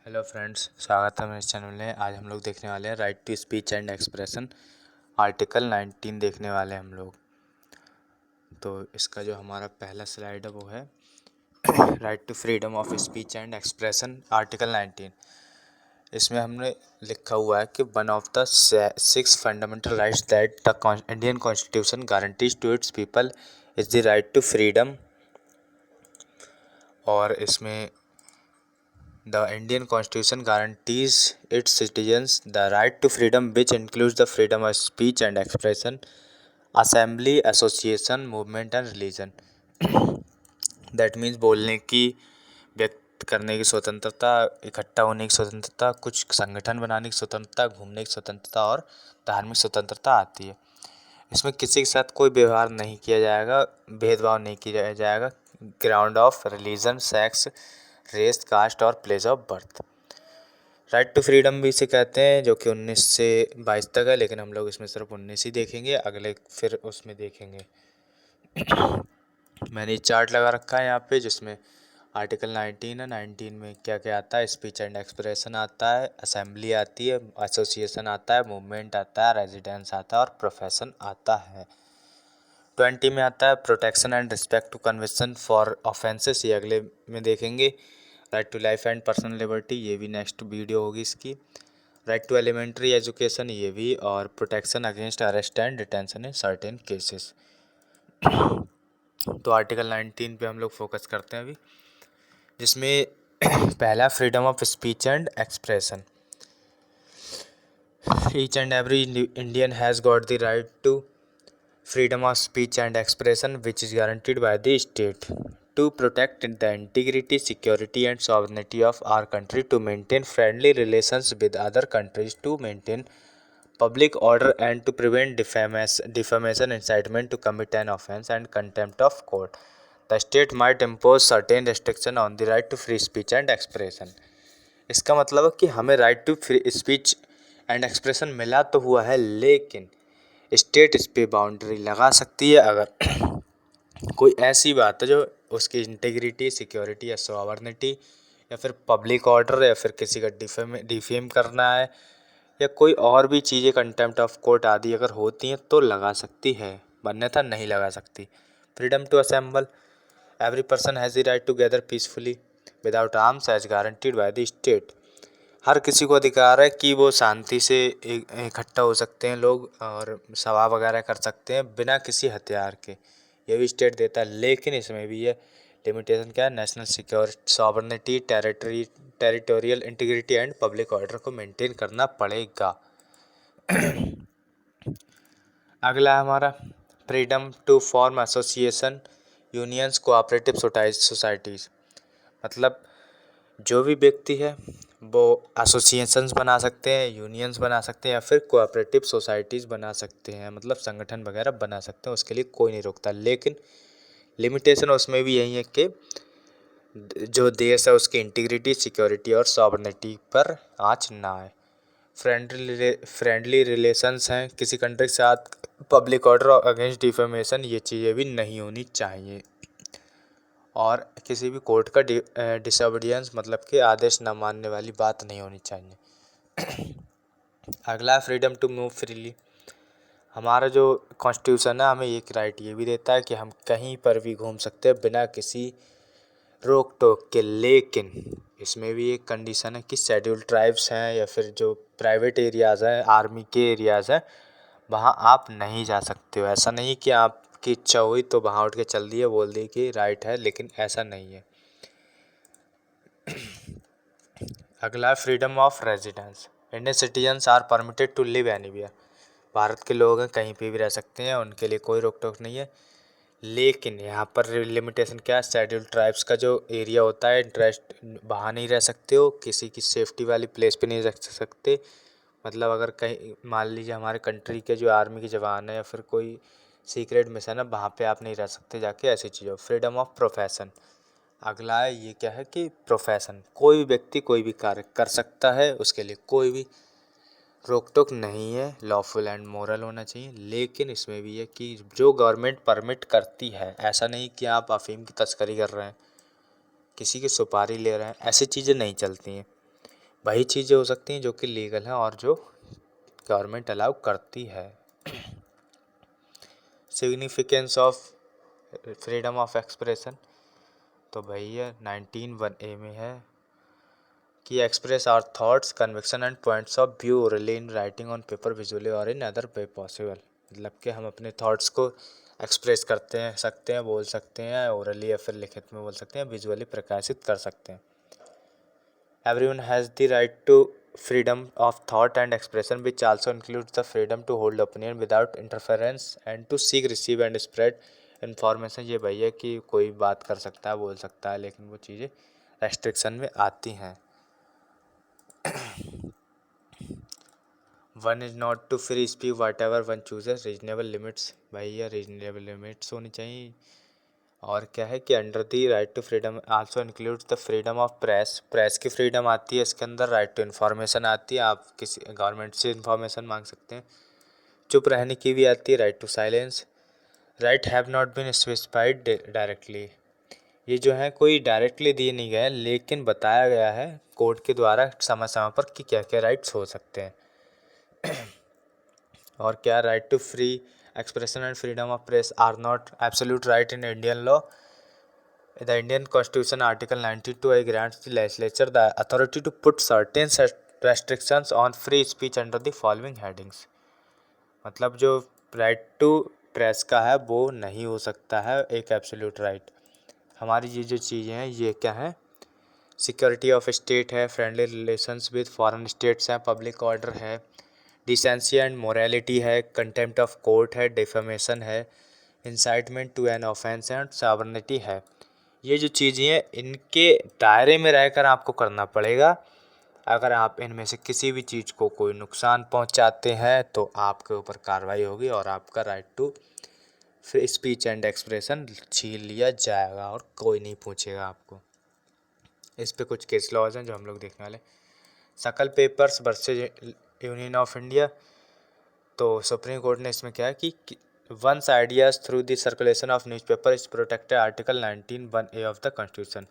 Hello friends, स्वागत है मेरे चैनल में। आज हम लोग देखने वाले हैं right to speech and expression, article 19 देखने वाले हैं हम लोग। तो इसका जो हमारा पहला स्लाइड है वो है right to freedom of speech and expression, article 19। इसमें हमने लिखा हुआ है कि one of the 6 fundamental rights that the Indian constitution guarantees to its people is the right to freedom. और इसमें The Indian Constitution guarantees its citizens the right to freedom, which includes the freedom of speech and expression, assembly, association, movement and religion. That means बोलने की, व्यक्त करने की स्वतंत्रता, इकट्ठा होने की स्वतंत्रता, कुछ संगठन बनाने की स्वतंत्रता, घूमने की स्वतंत्रता और धार्मिक स्वतंत्रता आती है। इसमें किसी के साथ कोई व्यवहार नहीं किया जाएगा, भेदभाव नहीं किया जाएगा ground of religion, sex, race, caste और place of birth. Right to freedom भी इसे कहते हैं, जो कि 19 से 22 तक है, लेकिन हम लोग इसमें सिर्फ 19 ही देखेंगे, अगले फिर उसमें देखेंगे। मैंने चार्ट लगा रखा है यहाँ पे, जिसमें आर्टिकल 19 है। 19 में क्या क्या आता है? स्पीच एंड एक्सप्रेशन आता है, असेंबली आती है, एसोसिएशन आता है, मूवमेंट आता है, रेजिडेंस आता है और प्रोफेशन आता है। 20 में आता है protection and respect to conviction for offences, ये अगले में देखेंगे। Right to life and personal liberty, ये भी नेक्स्ट वीडियो होगी इसकी। राइट टू एलिमेंट्री एजुकेशन, ये भी। और protection against arrest and detention in certain cases. तो आर्टिकल 19 पे हम लोग फोकस करते हैं अभी, जिसमें पहला freedom of speech and expression. Each and every Indian has got the right to freedom of speech and expression, which is guaranteed by the state to protect the integrity, security and sovereignty of our country, to maintain friendly relations with other countries, to maintain public order and to prevent defamation, incitement to commit an offense and contempt of court. The state might impose certain restriction on the right to free speech and expression. इसका मतलब है कि हमें right to free speech and expression मिला तो हुआ है, लेकिन स्टेट इस पे बाउंड्री लगा सकती है अगर कोई ऐसी बात है जो उसकी इंटीग्रिटी, सिक्योरिटी या सॉवर्निटी या फिर पब्लिक ऑर्डर या फिर किसी का डिफेम करना है या कोई और भी चीज़ें, कंटेम्प्ट ऑफ कोर्ट आदि अगर होती हैं तो लगा सकती है, अन्यथा नहीं लगा सकती। Freedom to assemble, every person has the right to gather peacefully without arms as guaranteed by the state. हर किसी को अधिकार है कि वो शांति से इकट्ठा हो सकते हैं लोग और सभा वगैरह कर सकते हैं बिना किसी हथियार के, ये भी स्टेट देता है। लेकिन इसमें भी ये लिमिटेशन क्या है? National security, sovereignty, territorial integrity and public order को मेंटेन करना पड़ेगा। अगला है हमारा freedom to form association, unions, cooperative societies. मतलब जो भी व्यक्ति है वो एसोसिएशंस बना सकते हैं, यूनियंस बना सकते हैं या फिर कोऑपरेटिव सोसाइटीज़ बना सकते हैं, मतलब संगठन वगैरह बना सकते हैं, उसके लिए कोई नहीं रोकता। लेकिन लिमिटेशन उसमें भी यही है कि जो देश है उसकी इंटीग्रिटी, सिक्योरिटी और सॉवरेनिटी पर आँच ना आए। फ्रेंडली रिलेशंस हैं किसी कंट्री के साथ, पब्लिक ऑर्डर अगेंस्ट डिफेमेशन, ये चीज़ें भी नहीं होनी चाहिए। और किसी भी कोर्ट का डिसोबीडियंस, मतलब कि आदेश न मानने वाली बात नहीं होनी चाहिए। अगला फ्रीडम टू मूव फ्रीली। हमारा जो कॉन्स्टिट्यूशन है हमें एक राइट ये भी देता है कि हम कहीं पर भी घूम सकते हैं बिना किसी रोक टोक के। लेकिन इसमें भी एक कंडीशन है कि शेड्यूल्ड ट्राइब्स हैं या फिर जो प्राइवेट एरियाज़ हैं, आर्मी के एरियाज़ हैं, वहाँ आप नहीं जा सकते हो। ऐसा नहीं कि आपकी इच्छा हुई तो वहाँ उठ के चल दिए, बोल दिए कि राइट है, लेकिन ऐसा नहीं है। अगला freedom of residence. Indian citizens are permitted to live anywhere. Bharat के लोग हैं, कहीं पे भी रह सकते हैं, उनके लिए कोई रोक टोक नहीं है। लेकिन यहाँ पर लिमिटेशन क्या है? शेड्यूल्ड ट्राइब्स का जो एरिया होता है, इंटरेस्ट, वहाँ नहीं रह सकते हो, किसी की सेफ्टी वाली प्लेस पे नहीं रह सकते। मतलब अगर कहीं मान लीजिए हमारे कंट्री के जो आर्मी के जवान है या फिर कोई सीक्रेट मिशन है, वहाँ पे आप नहीं रह सकते जाके, ऐसी चीज़ों। Freedom of profession. अगला है ये क्या है कि प्रोफेशन, कोई भी व्यक्ति कोई भी कार्य कर सकता है, उसके लिए कोई भी रोक टोक नहीं है, लॉफुल एंड मोरल होना चाहिए। लेकिन इसमें भी है कि जो गवर्नमेंट परमिट करती है, ऐसा नहीं कि आप अफीम की तस्करी कर रहे हैं, किसी की सुपारी ले रहे हैं, ऐसी चीज़ें नहीं चलती हैं। वही चीज़ें हो सकती हैं जो कि लीगल हैं और जो गवर्नमेंट अलाउ करती है। Significance of freedom of expression, तो भैया 19(1)(a) में है कि express our thoughts, conviction and points of view orally in writing on paper, visually और इन अदर वे पॉसिबल। मतलब कि हम अपने थॉट्स को एक्सप्रेस करते हैं सकते हैं, बोल सकते हैं ओरली या फिर लिखित में बोल सकते हैं, विजुअली प्रकाशित कर सकते हैं। Everyone has the right to freedom of thought and expression which also includes the freedom to hold opinion without interference and to seek, receive and spread information. ये भैया कि कोई बात कर सकता है, बोल सकता है, लेकिन वो चीज़ें रेस्ट्रिक्शन में आती हैं। One is not to free speak whatever one chooses, reasonable limits, भैया रीजनेबल लिमिट्स होनी चाहिए। और क्या है कि under the right to freedom also includes the freedom of press, press की फ्रीडम आती है इसके अंदर, राइट टू इन्फॉर्मेशन आती है, आप किसी गवर्नमेंट से इन्फॉर्मेशन मांग सकते हैं। चुप रहने की भी आती है, right to silence. Right have not been specified directly, ये जो है कोई डायरेक्टली दिए नहीं गए, लेकिन बताया गया है कोर्ट के द्वारा समय समय पर कि क्या क्या राइट्स हो सकते हैं। और क्या, right to free expression and freedom of press are not absolute right in Indian law. The Indian constitution article 92A grants the legislature the authority to put certain restrictions on free speech under the following headings। मतलब जो right to press का है वो नहीं हो सकता है एक एब्सोल्यूट राइट। हमारी ये जो चीज़ें हैं ये क्या है, सिक्योरिटी ऑफ स्टेट है, friendly relations with foreign states हैं, पब्लिक ऑर्डर है, डिसेंसी एंड मोरालिटी है, कंटेम्प्ट ऑफ कोर्ट है, डिफेमेशन है, incitement to an offence and sovereignty है। ये जो चीज़ें हैं इनके दायरे में रहकर आपको करना पड़ेगा। अगर आप इनमें से किसी भी चीज़ को कोई नुकसान पहुंचाते हैं तो आपके ऊपर कार्रवाई होगी और आपका right to free speech and expression छीन लिया जाएगा और कोई नहीं पूछेगा आपको। इस पे कुछ केस लॉज हैं जो हम लोग देखने वाले। Sakal papers versus union of India, तो सुप्रीम कोर्ट ने इसमें क्या है कि once ideas through the circulation of newspaper is protected, article 19(1)(a) of the constitution.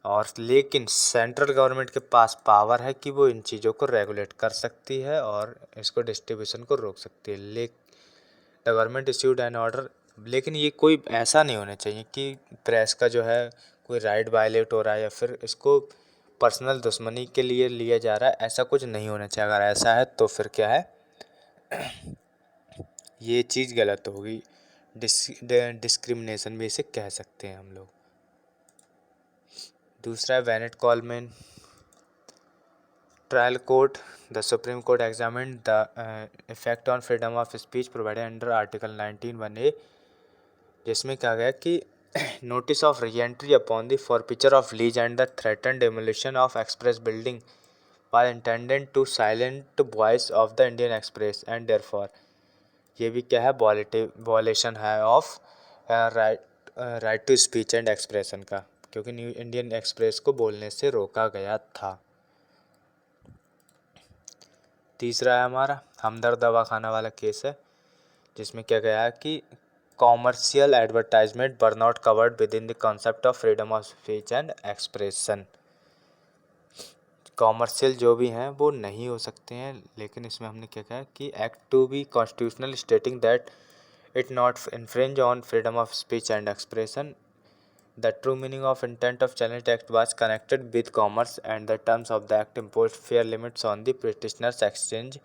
और लेकिन सेंट्रल गवर्नमेंट के पास पावर है कि वो इन चीज़ों को रेगुलेट कर सकती है और इसको डिस्ट्रीब्यूशन को रोक सकती है। The government issued an order, लेकिन ये कोई ऐसा नहीं होना चाहिए कि प्रेस का जो है कोई राइट वायलेट हो रहा है या फिर इसको पर्सनल दुश्मनी के लिए लिया जा रहा है, ऐसा कुछ नहीं होना चाहिए। अगर ऐसा है तो फिर क्या है, ये चीज़ गलत होगी, डिस्क्रिमिनेशन भी इसे कह सकते हैं हम लोग। दूसरा है Bennett Coleman trial court, the supreme court examined the effect on freedom of speech provided under article 19(1)(a, जिसमें कहा गया कि notice of re entry upon the forfeiture of lease and the threatened demolition of express building was intended to silent voice of the Indian express and therefore, ये भी क्या है, violation है of right to speech and expression का, क्योंकि new Indian express को बोलने से रोका गया था। तीसरा है हमारा हमदर्द दवाखाना वाला केस है, जिसमें क्या गया है कि commercial advertisement were not covered with in the concept of freedom of speech and expression. Commercial जो भी हैं वो नहीं हो सकते हैं, लेकिन इसमें हमने क्या कहा कि act to be constitutional stating that it not infringe on freedom of speech and expression. The true meaning of intent of Challenge Act was connected with commerce, and the terms of the act imposed fair limits on the petitioner's exchange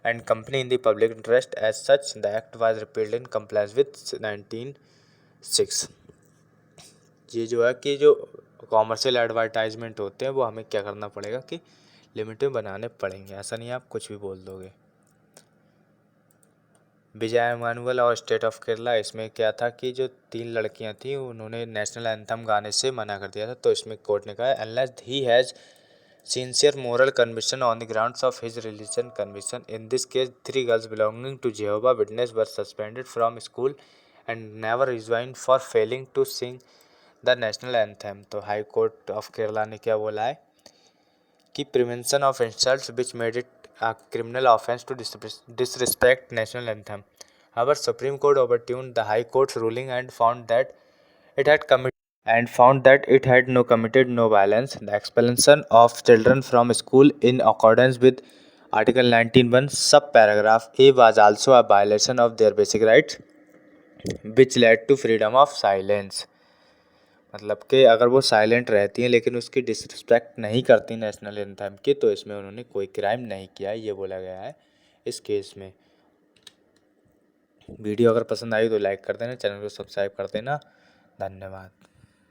and company in the public interest. As such, the act was repealed in compliance with 1906। ये जो है कि जो commercial advertisement होते हैं वो हमें क्या करना पड़ेगा कि लिमिट में बनाने पड़ेंगे, ऐसा नहीं आप कुछ भी बोल दोगे। विजय इमानुअल और स्टेट ऑफ केरला, इसमें क्या था कि जो 3 लड़कियां थी उन्होंने नेशनल एंथम गाने से मना कर दिया था, तो इसमें कोर्ट ने कहा unless he has sincere moral conviction on the grounds of his religion conviction. In this case 3 girls belonging to Jehovah witness were suspended from school and never rejoined for failing to sing the national anthem. तो high court of Kerala ने क्या बोला है कि prevention of insults which made it a criminal offense to disrespect national anthem. However, Supreme Court overturned the High Court's ruling and found that it had committed and found that it had no committed no violence. The expulsion of children from school in accordance with Article 19(1) subparagraph A was also a violation of their basic rights, which led to freedom of silence. मतलब कि अगर वो silent रहती हैं लेकिन उसकी disrespect नहीं करती नेशनल एंथम की, तो इसमें उन्होंने कोई क्राइम नहीं किया, ये बोला गया है इस केस में। वीडियो अगर पसंद आई तो लाइक कर देना, चैनल को सब्सक्राइब कर देना। धन्यवाद।